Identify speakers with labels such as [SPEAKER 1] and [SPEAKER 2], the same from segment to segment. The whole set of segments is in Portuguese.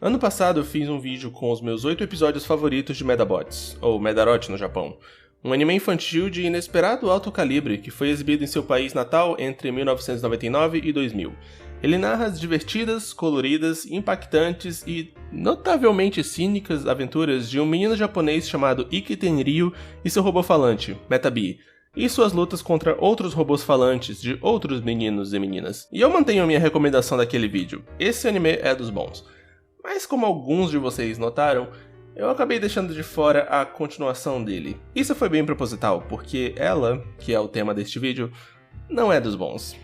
[SPEAKER 1] Ano passado eu fiz um vídeo com os meus 8 episódios favoritos de Medabots, ou Medarot no Japão, um anime infantil de inesperado alto calibre que foi exibido em seu país natal entre 1999 e 2000. Ele narra as divertidas, coloridas, impactantes e notavelmente cínicas aventuras de um menino japonês chamado Ikki Tenryu e seu robô falante, Metabee, e suas lutas contra outros robôs falantes de outros meninos e meninas. E eu mantenho a minha recomendação daquele vídeo, esse anime é dos bons. Mas como alguns de vocês notaram, eu acabei deixando de fora a continuação dele. Isso foi bem proposital, porque ela, que é o tema deste vídeo, não é dos bons.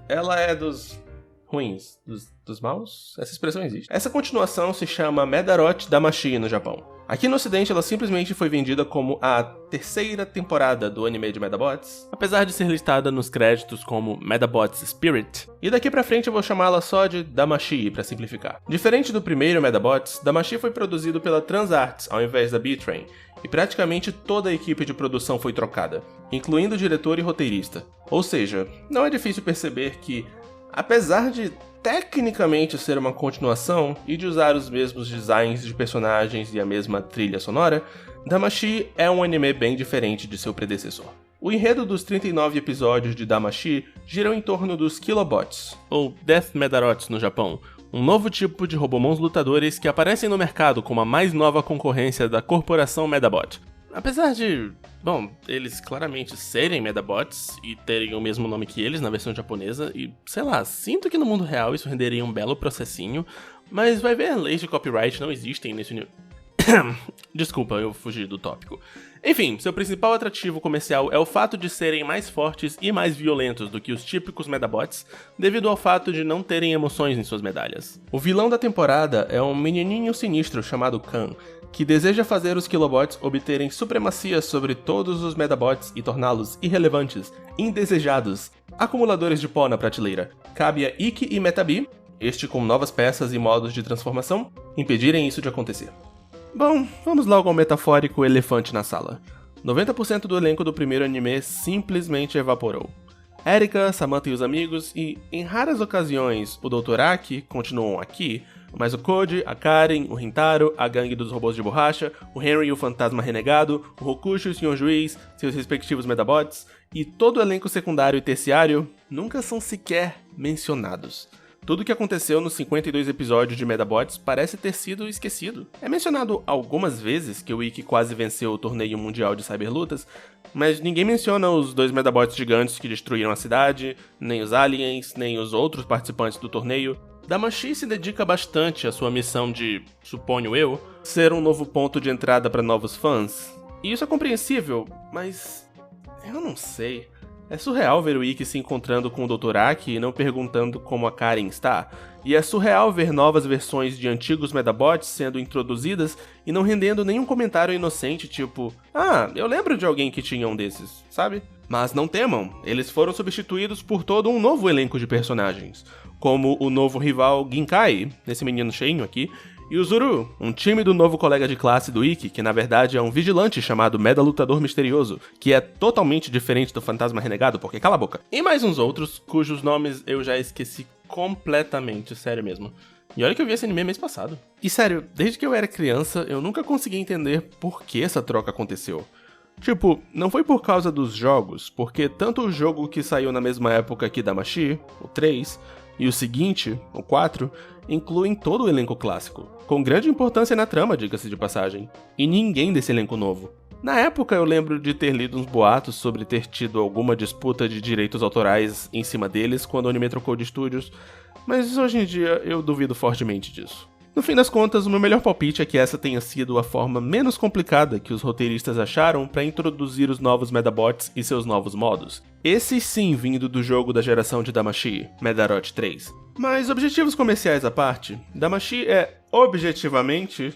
[SPEAKER 1] Ela é dos ruins, dos maus? Essa expressão existe. Essa continuação se chama Medarot Damashi no Japão. Aqui no ocidente ela simplesmente foi vendida como a terceira temporada do anime de Medabots, apesar de ser listada nos créditos como Medabots Spirit, e daqui pra frente eu vou chamá-la só de Damashi pra simplificar. Diferente do primeiro Medabots, Damashi foi produzido pela Transarts ao invés da B-Train, e praticamente toda a equipe de produção foi trocada, incluindo o diretor e roteirista. Ou seja, não é difícil perceber que, apesar de tecnicamente ser uma continuação e de usar os mesmos designs de personagens e a mesma trilha sonora, Damashi é um anime bem diferente de seu predecessor. O enredo dos 39 episódios de Damashi gira em torno dos Kilobots, ou Death Medarots no Japão, um novo tipo de robomons lutadores que aparecem no mercado como a mais nova concorrência da corporação Medabot. Apesar de, eles claramente serem Medabots e terem o mesmo nome que eles na versão japonesa, e sei lá, sinto que no mundo real isso renderia um belo processinho, mas vai ver, leis de copyright não existem nesse universo. Desculpa, eu fugi do tópico. Enfim, seu principal atrativo comercial é o fato de serem mais fortes e mais violentos do que os típicos Medabots, devido ao fato de não terem emoções em suas medalhas. O vilão da temporada é um menininho sinistro chamado Kan, que deseja fazer os Kilobots obterem supremacia sobre todos os Medabots e torná-los irrelevantes, indesejados, acumuladores de pó na prateleira. Cabe a Ikki e Metabee, este com novas peças e modos de transformação, impedirem isso de acontecer. Bom, vamos logo ao metafórico elefante na sala. 90% do elenco do primeiro anime simplesmente evaporou. Erika, Samantha e os amigos, e, em raras ocasiões, o Dr. Aki continuam aqui, mas o Koji, a Karen, o Rintaro, a gangue dos robôs de borracha, o Henry e o fantasma renegado, o Rokusho e o Sr. Juiz, seus respectivos Medabots, e todo o elenco secundário e terciário nunca são sequer mencionados. Tudo o que aconteceu nos 52 episódios de Medabots parece ter sido esquecido. É mencionado algumas vezes que o Ikki quase venceu o torneio mundial de cyberlutas, mas ninguém menciona os 2 Medabots gigantes que destruíram a cidade, nem os aliens, nem os outros participantes do torneio. Damashi se dedica bastante à sua missão de, suponho eu, ser um novo ponto de entrada para novos fãs. E isso é compreensível, mas eu não sei. É surreal ver o Ikki se encontrando com o Dr. Aki e não perguntando como a Karen está. E é surreal ver novas versões de antigos Medabots sendo introduzidas e não rendendo nenhum comentário inocente, tipo, eu lembro de alguém que tinha um desses, sabe? Mas não temam, eles foram substituídos por todo um novo elenco de personagens, como o novo rival Ginkai, esse menino cheinho aqui, e o Zuru, um tímido novo colega de classe do Ikki, que na verdade é um vigilante chamado Medalutador Misterioso, que é totalmente diferente do fantasma renegado, porque cala a boca. E mais uns outros, cujos nomes eu já esqueci completamente, sério mesmo. E olha que eu vi esse anime mês passado. E sério, desde que eu era criança, eu nunca consegui entender por que essa troca aconteceu. Tipo, não foi por causa dos jogos, porque tanto o jogo que saiu na mesma época que Damashi, o 3, e o seguinte, o 4, incluem todo o elenco clássico, com grande importância na trama, diga-se de passagem, e ninguém desse elenco novo. Na época eu lembro de ter lido uns boatos sobre ter tido alguma disputa de direitos autorais em cima deles quando o anime trocou de estúdios, mas hoje em dia eu duvido fortemente disso. No fim das contas, o meu melhor palpite é que essa tenha sido a forma menos complicada que os roteiristas acharam para introduzir os novos Medabots e seus novos modos. Esse sim vindo do jogo da geração de Damashi, Medarot 3. Mas objetivos comerciais à parte, Damashi é, objetivamente,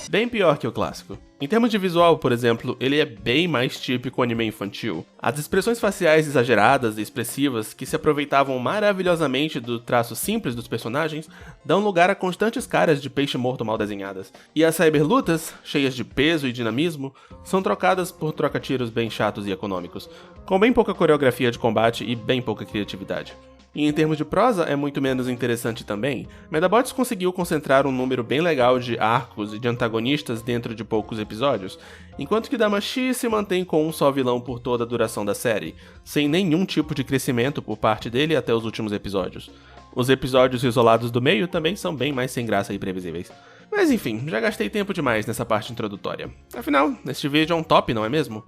[SPEAKER 1] bem pior que o clássico. Em termos de visual, por exemplo, ele é bem mais típico anime infantil. As expressões faciais exageradas e expressivas, que se aproveitavam maravilhosamente do traço simples dos personagens, dão lugar a constantes caras de peixe morto mal desenhadas. E as cyberlutas, cheias de peso e dinamismo, são trocadas por troca-tiros bem chatos e econômicos, com bem pouca coreografia de combate e bem pouca criatividade. E em termos de prosa, é muito menos interessante também. Medabots conseguiu concentrar um número bem legal de arcos e de antagonistas dentro de poucos episódios, enquanto que Damashi se mantém com um só vilão por toda a duração da série, sem nenhum tipo de crescimento por parte dele até os últimos episódios. Os episódios isolados do meio também são bem mais sem graça e previsíveis. Mas enfim, já gastei tempo demais nessa parte introdutória. Afinal, este vídeo é um top, não é mesmo?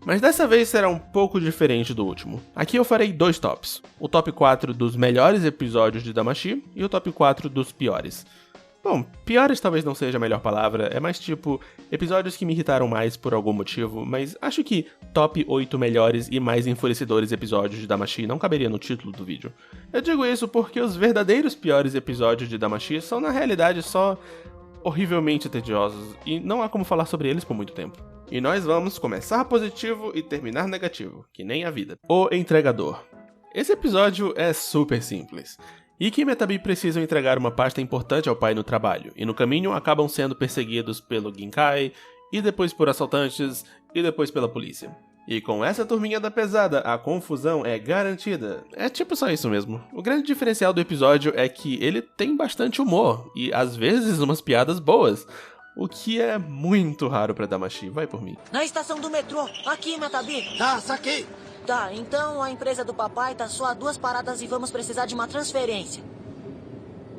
[SPEAKER 1] Mas dessa vez será um pouco diferente do último. Aqui eu farei 2 tops. O top 4 dos melhores episódios de Damashi e o top 4 dos piores. Bom, piores talvez não seja a melhor palavra, é mais tipo episódios que me irritaram mais por algum motivo, mas acho que top 8 melhores e mais enfurecedores episódios de Damashi não caberia no título do vídeo. Eu digo isso porque os verdadeiros piores episódios de Damashi são na realidade só horrivelmente tediosos e não há como falar sobre eles por muito tempo. E nós vamos começar positivo e terminar negativo, que nem a vida. O Entregador. Esse episódio é super simples. Ikki e Metabi precisam entregar uma pasta importante ao pai no trabalho, e no caminho acabam sendo perseguidos pelo Ginkai, e depois por assaltantes, e depois pela polícia. E com essa turminha da pesada, a confusão é garantida. É tipo só isso mesmo. O grande diferencial do episódio é que ele tem bastante humor, e às vezes umas piadas boas. O que é muito raro pra Damashi, vai por mim.
[SPEAKER 2] Na estação do metrô, aqui, Metabi.
[SPEAKER 3] Tá, saquei.
[SPEAKER 2] Tá, então a empresa do papai tá só a 2 paradas e vamos precisar de uma transferência.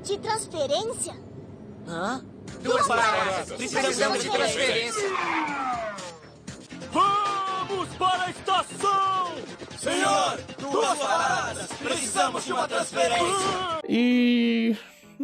[SPEAKER 4] De transferência?
[SPEAKER 2] Hã?
[SPEAKER 3] 2 paradas. Precisamos de transferência.
[SPEAKER 5] Vamos para a estação!
[SPEAKER 3] Senhor, 2 paradas. Precisamos de uma transferência.
[SPEAKER 1] E...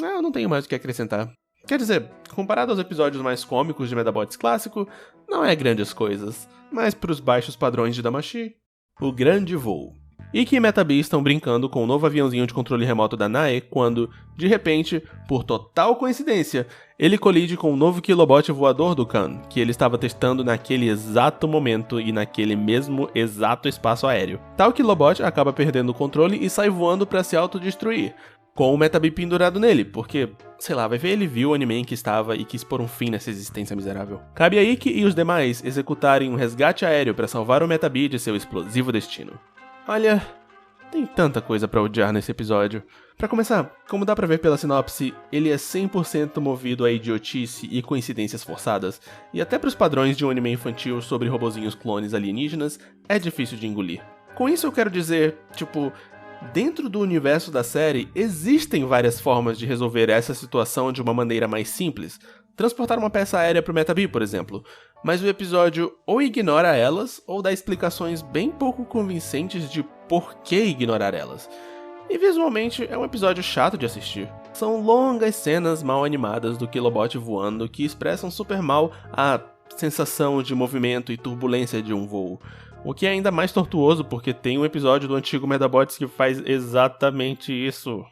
[SPEAKER 1] eu não tenho mais o que acrescentar. Quer dizer, comparado aos episódios mais cômicos de Medabots clássico, não é grandes coisas, mas pros baixos padrões de Damashi, o grande voo. Ikki e Metabi estão brincando com o novo aviãozinho de controle remoto da Nae quando, de repente, por total coincidência, ele colide com o novo Killobot voador do Khan, que ele estava testando naquele exato momento e naquele mesmo exato espaço aéreo. Tal Killobot acaba perdendo o controle e sai voando para se autodestruir, com o Metabi pendurado nele, porque, sei lá, vai ver ele viu o anime em que estava e quis pôr um fim nessa existência miserável. Cabe a Ikki e os demais executarem um resgate aéreo para salvar o Metabi de seu explosivo destino. Olha, tem tanta coisa pra odiar nesse episódio. Pra começar, como dá pra ver pela sinopse, ele é 100% movido a idiotice e coincidências forçadas, e até pros padrões de um anime infantil sobre robozinhos clones alienígenas, é difícil de engolir. Com isso eu quero dizer, tipo, dentro do universo da série, existem várias formas de resolver essa situação de uma maneira mais simples. Transportar uma peça aérea pro Metabi, por exemplo. Mas o episódio ou ignora elas, ou dá explicações bem pouco convincentes de por que ignorar elas. E visualmente é um episódio chato de assistir. São longas cenas mal animadas do Killobot voando que expressam super mal a sensação de movimento e turbulência de um voo. O que é ainda mais tortuoso porque tem um episódio do antigo Medabots que faz exatamente isso.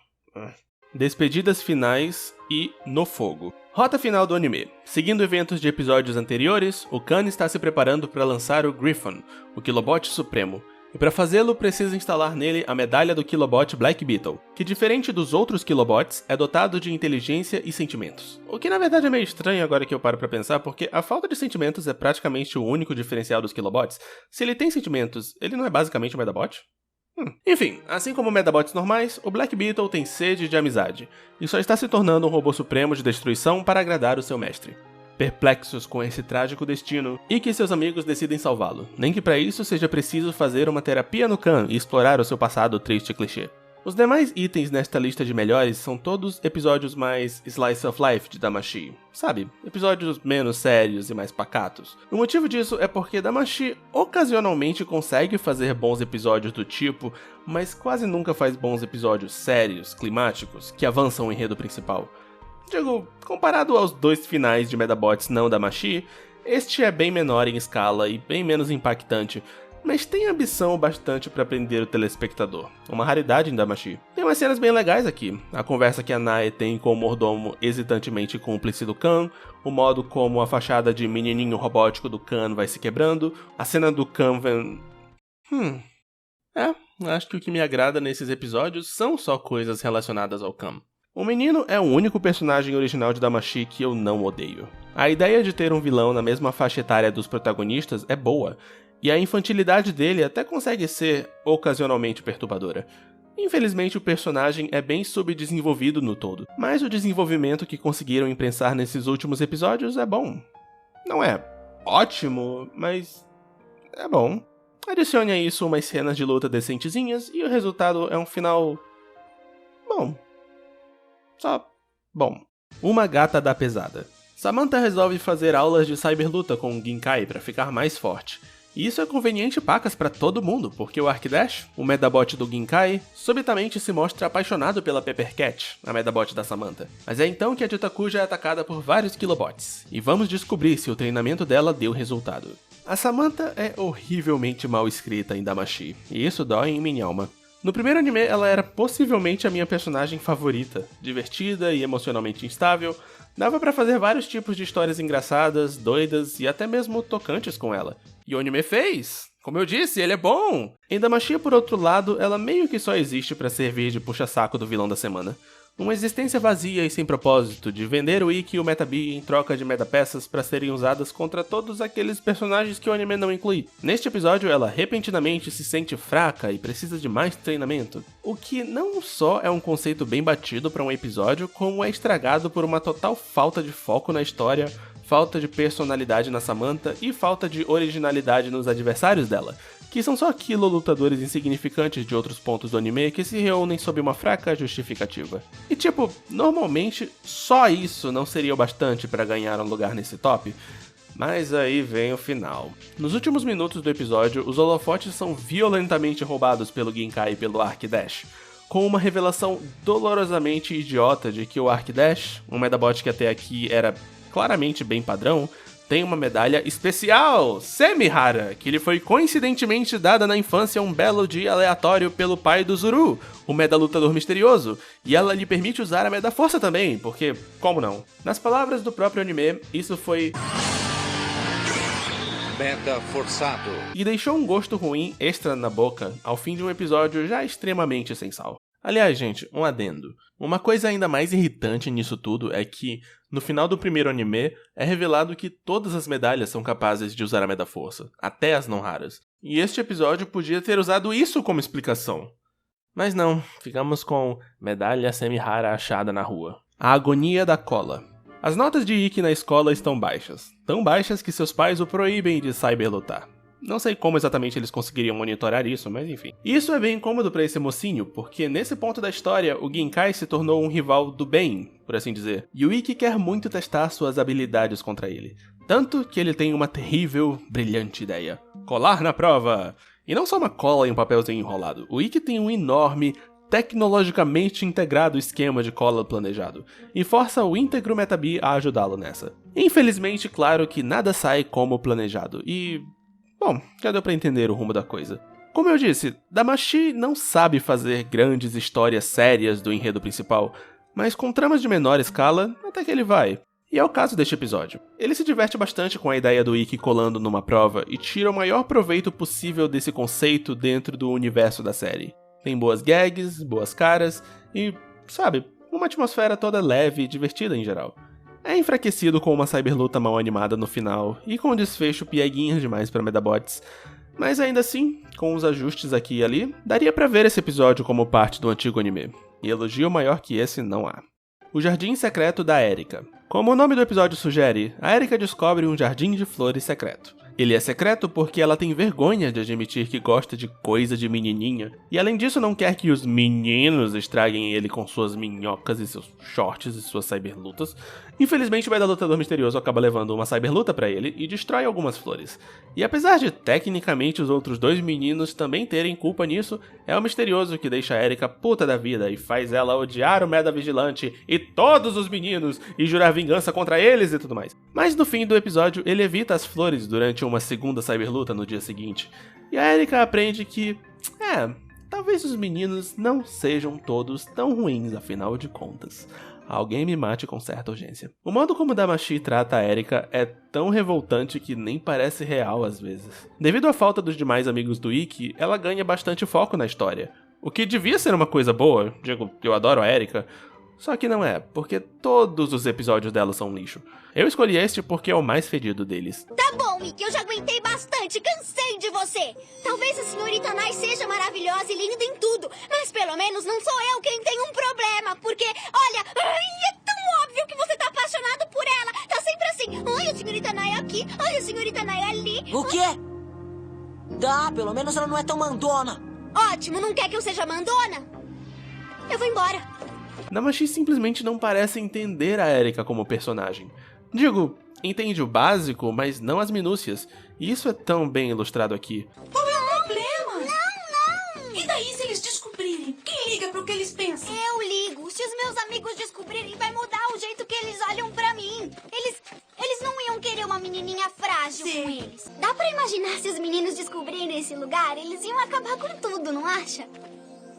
[SPEAKER 1] Despedidas finais e no fogo. Rota final do anime. Seguindo eventos de episódios anteriores, o Khan está se preparando para lançar o Griffon, o Killobot Supremo. E para fazê-lo, precisa instalar nele a medalha do Killobot Black Beetle, que diferente dos outros Killobots, é dotado de inteligência e sentimentos. O que na verdade é meio estranho agora que eu paro para pensar, porque a falta de sentimentos é praticamente o único diferencial dos Killobots. Se ele tem sentimentos, ele não é basicamente um Medabot? Enfim, assim como Medabots normais, o Black Beetle tem sede de amizade, e só está se tornando um robô supremo de destruição para agradar o seu mestre. Perplexos com esse trágico destino, Ikki e seus amigos decidem salvá-lo, nem que para isso seja preciso fazer uma terapia no Khan e explorar o seu passado triste e clichê. Os demais itens nesta lista de melhores são todos episódios mais slice of life de Damashi, sabe? Episódios menos sérios e mais pacatos. O motivo disso é porque Damashi ocasionalmente consegue fazer bons episódios do tipo, mas quase nunca faz bons episódios sérios, climáticos, que avançam o enredo principal. Digo, comparado aos 2 finais de Medabots não Damashi, este é bem menor em escala e bem menos impactante, mas tem ambição bastante para prender o telespectador, uma raridade em Damashi. Tem umas cenas bem legais aqui, a conversa que a Nae tem com o mordomo hesitantemente cúmplice do Khan, o modo como a fachada de menininho robótico do Khan vai se quebrando, a cena do Khan acho que o que me agrada nesses episódios são só coisas relacionadas ao Khan. O menino é o único personagem original de Damashi que eu não odeio. A ideia de ter um vilão na mesma faixa etária dos protagonistas é boa, e a infantilidade dele até consegue ser ocasionalmente perturbadora. Infelizmente o personagem é bem subdesenvolvido no todo, mas o desenvolvimento que conseguiram imprensar nesses últimos episódios é bom. Não é ótimo, mas é bom. Adicione a isso umas cenas de luta decentezinhas e o resultado é um final... bom. Só bom. Uma gata da pesada. Samantha resolve fazer aulas de cyberluta com o Ginkai para ficar mais forte. E isso é conveniente pacas pra todo mundo, porque o Arcdash, o Medabot do Ginkai, subitamente se mostra apaixonado pela Peppercat, a Medabot da Samantha. Mas é então que a dita Kuja é atacada por vários Kilobots, e vamos descobrir se o treinamento dela deu resultado. A Samantha é horrivelmente mal escrita em Damashi, e isso dói em minha alma. No primeiro anime, ela era possivelmente a minha personagem favorita, divertida e emocionalmente instável. Dava pra fazer vários tipos de histórias engraçadas, doidas e até mesmo tocantes com ela. E o anime fez! Como eu disse, ele é bom! Em Damashi, por outro lado, ela meio que só existe pra servir de puxa-saco do vilão da semana. Uma existência vazia e sem propósito de vender o Ikki e o Metabee em troca de metapeças para serem usadas contra todos aqueles personagens que o anime não inclui. Neste episódio, ela repentinamente se sente fraca e precisa de mais treinamento. O que não só é um conceito bem batido para um episódio, como é estragado por uma total falta de foco na história, falta de personalidade na Samantha e falta de originalidade nos adversários dela, que são só lutadores insignificantes de outros pontos do anime que se reúnem sob uma fraca justificativa. E tipo, normalmente só isso não seria o bastante para ganhar um lugar nesse top, mas aí vem o final. Nos últimos minutos do episódio, os holofotes são violentamente roubados pelo Ginkai e pelo Arcdash, com uma revelação dolorosamente idiota de que o Arcdash, um Medabot que até aqui era claramente bem padrão, tem uma medalha especial, semi-rara, que lhe foi coincidentemente dada na infância um belo dia aleatório pelo pai do Zuru, o Medalutador misterioso, e ela lhe permite usar a Medaforça também, porque, como não? Nas palavras do próprio anime, isso foi...
[SPEAKER 6] Medaforçado.
[SPEAKER 1] E deixou um gosto ruim extra na boca ao fim de um episódio já extremamente sem sal. Aliás, gente, um adendo. Uma coisa ainda mais irritante nisso tudo é que, no final do primeiro anime, é revelado que todas as medalhas são capazes de usar a Medaforça, até as não raras. E este episódio podia ter usado isso como explicação. Mas não, ficamos com medalha semi-rara achada na rua. A agonia da cola. As notas de Ikki na escola estão baixas. Tão baixas que seus pais o proíbem de cyberlutar. Não sei como exatamente eles conseguiriam monitorar isso, mas enfim. Isso é bem incômodo pra esse mocinho, porque nesse ponto da história, o Ginkai se tornou um rival do bem, por assim dizer. E o Ikki quer muito testar suas habilidades contra ele. Tanto que ele tem uma terrível, brilhante ideia. Colar na prova! E não só uma cola em um papelzinho enrolado. O Ikki tem um enorme, tecnologicamente integrado esquema de cola planejado, e força o íntegro Metabee a ajudá-lo nessa. Infelizmente, claro que nada sai como planejado, e... bom, já deu pra entender o rumo da coisa. Como eu disse, Damashi não sabe fazer grandes histórias sérias do enredo principal, mas com tramas de menor escala, até que ele vai. E é o caso deste episódio. Ele se diverte bastante com a ideia do Ikki colando numa prova e tira o maior proveito possível desse conceito dentro do universo da série. Tem boas gags, boas caras e, sabe, uma atmosfera toda leve e divertida em geral. É enfraquecido com uma cyberluta mal animada no final e com um desfecho pieguinhas demais para Medabots, mas ainda assim, com os ajustes aqui e ali, daria pra ver esse episódio como parte do antigo anime, e elogio maior que esse não há. O Jardim Secreto da Erika. Como o nome do episódio sugere, a Erika descobre um jardim de flores secreto. Ele é secreto porque ela tem vergonha de admitir que gosta de coisa de menininha, e além disso não quer que os meninos estraguem ele com suas minhocas e seus shorts e suas cyberlutas. Infelizmente o Medalutador misterioso acaba levando uma cyberluta pra ele e destrói algumas flores. E apesar de tecnicamente os outros dois meninos também terem culpa nisso, é o misterioso que deixa a Erika puta da vida e faz ela odiar o Meda Vigilante e todos os meninos e jurar vingança contra eles e tudo mais. Mas no fim do episódio ele evita as flores durante uma segunda cyberluta no dia seguinte, e a Erika aprende que, talvez os meninos não sejam todos tão ruins afinal de contas. Alguém me mate com certa urgência. O modo como Damashi trata a Erika é tão revoltante que nem parece real às vezes. Devido à falta dos demais amigos do Ikki, ela ganha bastante foco na história. O que devia ser uma coisa boa, digo, eu adoro a Erika. Só que não é, porque todos os episódios dela são um lixo. Eu escolhi este porque é o mais fedido deles.
[SPEAKER 4] Tá bom, Mickey, eu já aguentei bastante. Cansei de você. Talvez a senhorita Nai seja maravilhosa e linda em tudo, mas pelo menos não sou eu quem tem um problema, porque, olha, é tão óbvio que você tá apaixonado por ela. Tá sempre assim, ai, a senhorita Nai aqui, ai, a senhorita Nai ali.
[SPEAKER 2] O quê? Tá, pelo menos ela não é tão mandona.
[SPEAKER 4] Ótimo, não quer que eu seja mandona? Eu vou embora.
[SPEAKER 1] Damashi simplesmente não parece entender a Erika como personagem. Digo, entende o básico, mas não as minúcias. E isso é tão bem ilustrado aqui.
[SPEAKER 6] Qual é o problema?
[SPEAKER 4] Não!
[SPEAKER 6] E daí se eles descobrirem? Quem liga pro que eles pensam?
[SPEAKER 4] Eu ligo. Se os meus amigos descobrirem, vai mudar o jeito que eles olham pra mim. Eles não iam querer uma menininha frágil com eles. Dá pra imaginar se os meninos descobrirem esse lugar? Eles iam acabar com tudo, não acha?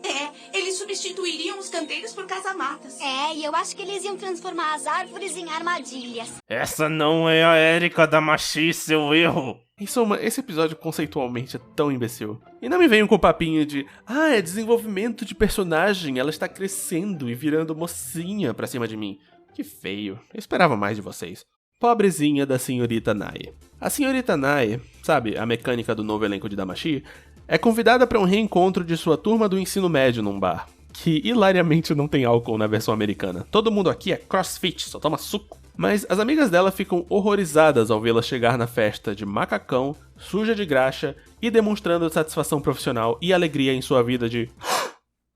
[SPEAKER 6] É, eles substituiriam os canteiros por casamatas.
[SPEAKER 4] É, e eu acho que eles iam transformar as árvores em armadilhas.
[SPEAKER 1] Essa não é a Erika Damashi, seu erro! Em suma, esse episódio conceitualmente é tão imbecil. E não me venham com o papinho de é desenvolvimento de personagem, ela está crescendo e virando mocinha pra cima de mim. Que feio, eu esperava mais de vocês. Pobrezinha da senhorita Nai. A senhorita Nai, sabe, a mecânica do novo elenco de Damashi, é convidada para um reencontro de sua turma do ensino médio num bar, que hilariamente não tem álcool na versão americana. Todo mundo aqui é crossfit, só toma suco. Mas as amigas dela ficam horrorizadas ao vê-la chegar na festa de macacão, suja de graxa e demonstrando satisfação profissional e alegria em sua vida de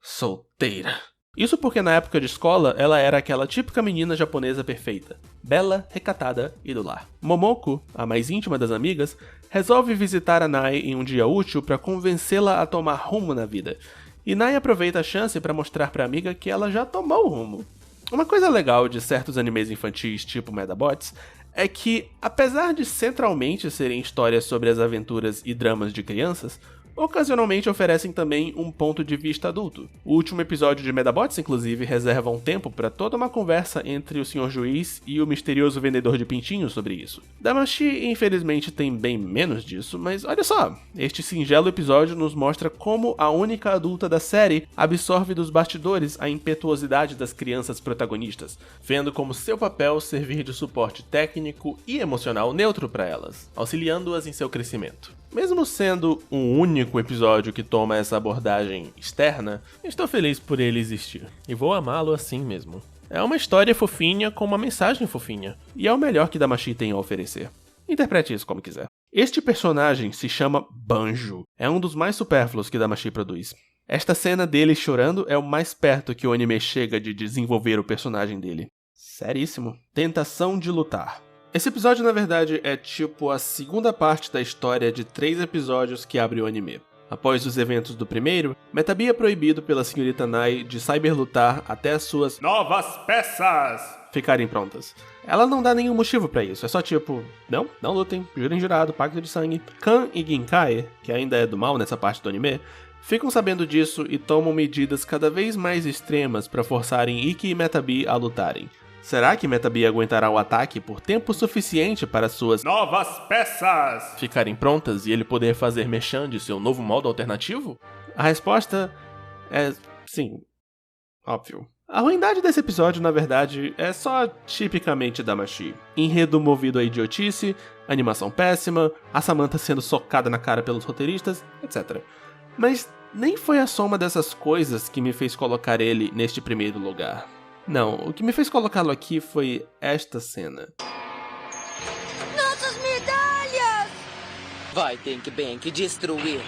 [SPEAKER 1] solteira. Isso porque na época de escola ela era aquela típica menina japonesa perfeita, bela, recatada e do lar. Momoko, a mais íntima das amigas, resolve visitar a Nai em um dia útil para convencê-la a tomar rumo na vida. E Nai aproveita a chance para mostrar para a amiga que ela já tomou o rumo. Uma coisa legal de certos animes infantis tipo Medabots é que, apesar de centralmente serem histórias sobre as aventuras e dramas de crianças, ocasionalmente oferecem também um ponto de vista adulto. O último episódio de Medabots, inclusive, reserva um tempo para toda uma conversa entre o Sr. Juiz e o misterioso vendedor de pintinhos sobre isso. Damashi, infelizmente, tem bem menos disso, mas olha só, este singelo episódio nos mostra como a única adulta da série absorve dos bastidores a impetuosidade das crianças protagonistas, vendo como seu papel servir de suporte técnico e emocional neutro para elas, auxiliando-as em seu crescimento. Mesmo sendo um único episódio que toma essa abordagem externa, estou feliz por ele existir. E vou amá-lo assim mesmo. É uma história fofinha com uma mensagem fofinha. E é o melhor que Damashi tem a oferecer. Interprete isso como quiser. Este personagem se chama Banjo. É um dos mais supérfluos que Damashi produz. Esta cena dele chorando é o mais perto que o anime chega de desenvolver o personagem dele. Seríssimo. Tentação de lutar. Esse episódio, na verdade, é tipo a segunda parte da história de 3 episódios que abre o anime. Após os eventos do primeiro, Metabee é proibido pela senhorita Nai de cyberlutar até as suas novas peças ficarem prontas. Ela não dá nenhum motivo pra isso, é só tipo, não lutem, jurem jurado, pacto de sangue. Kan e Ginkai, que ainda é do mal nessa parte do anime, ficam sabendo disso e tomam medidas cada vez mais extremas pra forçarem Ikki e Metabee a lutarem. Será que Metabee aguentará o ataque por tempo suficiente para suas novas peças ficarem prontas e ele poder fazer mechan de seu novo modo alternativo? A resposta é sim. Óbvio. A ruindade desse episódio, na verdade, é só tipicamente Damashi. Enredo movido a idiotice, animação péssima, a Samantha sendo socada na cara pelos roteiristas, etc. Mas nem foi a soma dessas coisas que me fez colocar ele neste primeiro lugar. Não, o que me fez colocá-lo aqui foi esta cena.
[SPEAKER 4] Nossas medalhas!
[SPEAKER 2] Vai, Tank Bank, destruir.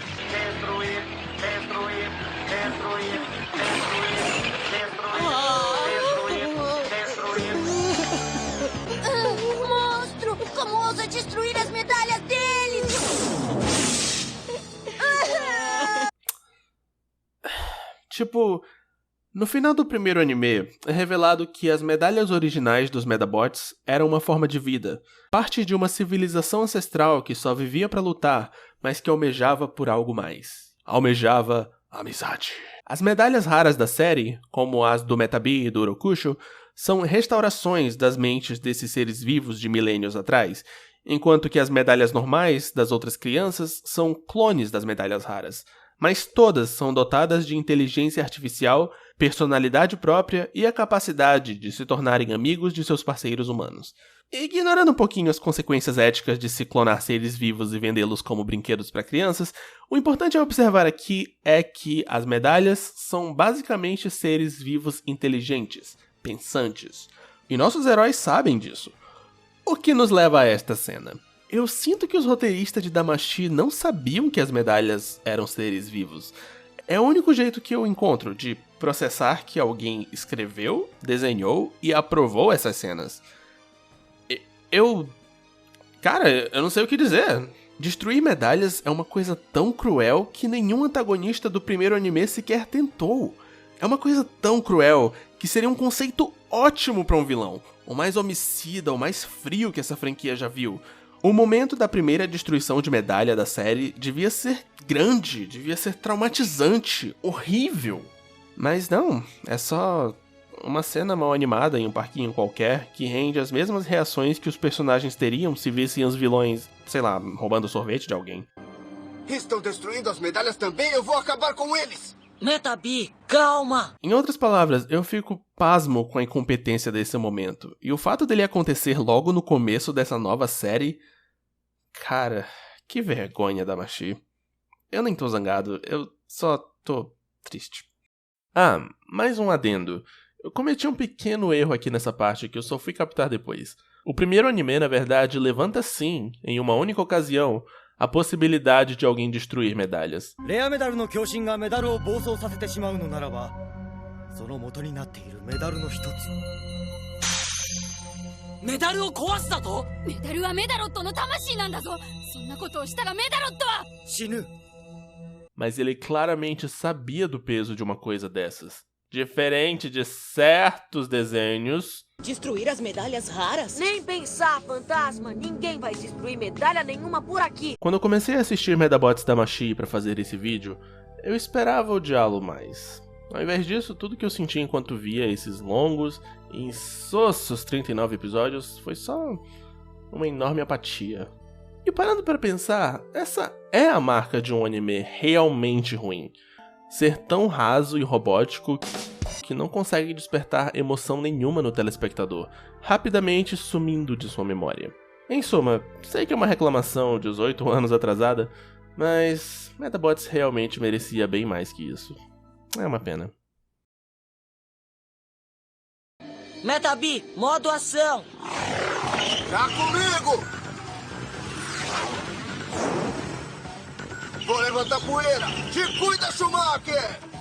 [SPEAKER 4] Monstro! Como ousa destruir as medalhas deles?
[SPEAKER 1] Tipo, no final do primeiro anime, é revelado que as medalhas originais dos Medabots eram uma forma de vida, parte de uma civilização ancestral que só vivia pra lutar, mas que almejava por algo mais. Almejava amizade. As medalhas raras da série, como as do Metabee e do Orokusho, são restaurações das mentes desses seres vivos de milênios atrás, enquanto que as medalhas normais das outras crianças são clones das medalhas raras. Mas todas são dotadas de inteligência artificial personalidade própria e a capacidade de se tornarem amigos de seus parceiros humanos. Ignorando um pouquinho as consequências éticas de se clonar seres vivos e vendê-los como brinquedos para crianças, o importante a observar aqui é que as medalhas são basicamente seres vivos inteligentes, pensantes. E nossos heróis sabem disso. O que nos leva a esta cena. Eu sinto que os roteiristas de Damacy não sabiam que as medalhas eram seres vivos. É o único jeito que eu encontro de processar que alguém escreveu, desenhou e aprovou essas cenas. Cara, eu não sei o que dizer. Destruir medalhas é uma coisa tão cruel que nenhum antagonista do primeiro anime sequer tentou. É uma coisa tão cruel que seria um conceito ótimo para um vilão. O mais homicida, o mais frio que essa franquia já viu. O momento da primeira destruição de medalha da série devia ser grande, devia ser traumatizante, horrível. Mas não, é só uma cena mal animada em um parquinho qualquer que rende as mesmas reações que os personagens teriam se vissem os vilões, sei lá, roubando sorvete de alguém.
[SPEAKER 7] Estão destruindo as medalhas também, eu vou acabar com eles!
[SPEAKER 2] Metal-B, calma!
[SPEAKER 1] Em outras palavras, eu fico pasmo com a incompetência desse momento. E o fato dele acontecer logo no começo dessa nova série... Cara, que vergonha, Damacy. Eu nem tô zangado, eu só tô triste. Ah, mais um adendo. Eu cometi um pequeno erro aqui nessa parte que eu só fui captar depois. O primeiro anime, na verdade, levanta sim, em uma única ocasião, a possibilidade de alguém destruir medalhas. Mas ele claramente sabia do peso de uma coisa dessas. Diferente de certos desenhos...
[SPEAKER 2] Destruir as medalhas raras? Nem pensar, fantasma! Ninguém vai destruir medalha nenhuma por aqui!
[SPEAKER 1] Quando eu comecei a assistir Medabots Damacy para fazer esse vídeo, eu esperava odiá-lo mais. Ao invés disso, tudo que eu senti enquanto via esses longos e insossos 39 episódios foi só uma enorme apatia. E parando para pensar, essa é a marca de um anime realmente ruim. Ser tão raso e robótico que não consegue despertar emoção nenhuma no telespectador, rapidamente sumindo de sua memória. Em suma, sei que é uma reclamação 18 anos atrasada, mas Medabots realmente merecia bem mais que isso. É uma pena.
[SPEAKER 2] Metal-B, modo ação!
[SPEAKER 7] Tá comigo! Vou levantar poeira! Te cuida, Schumacher!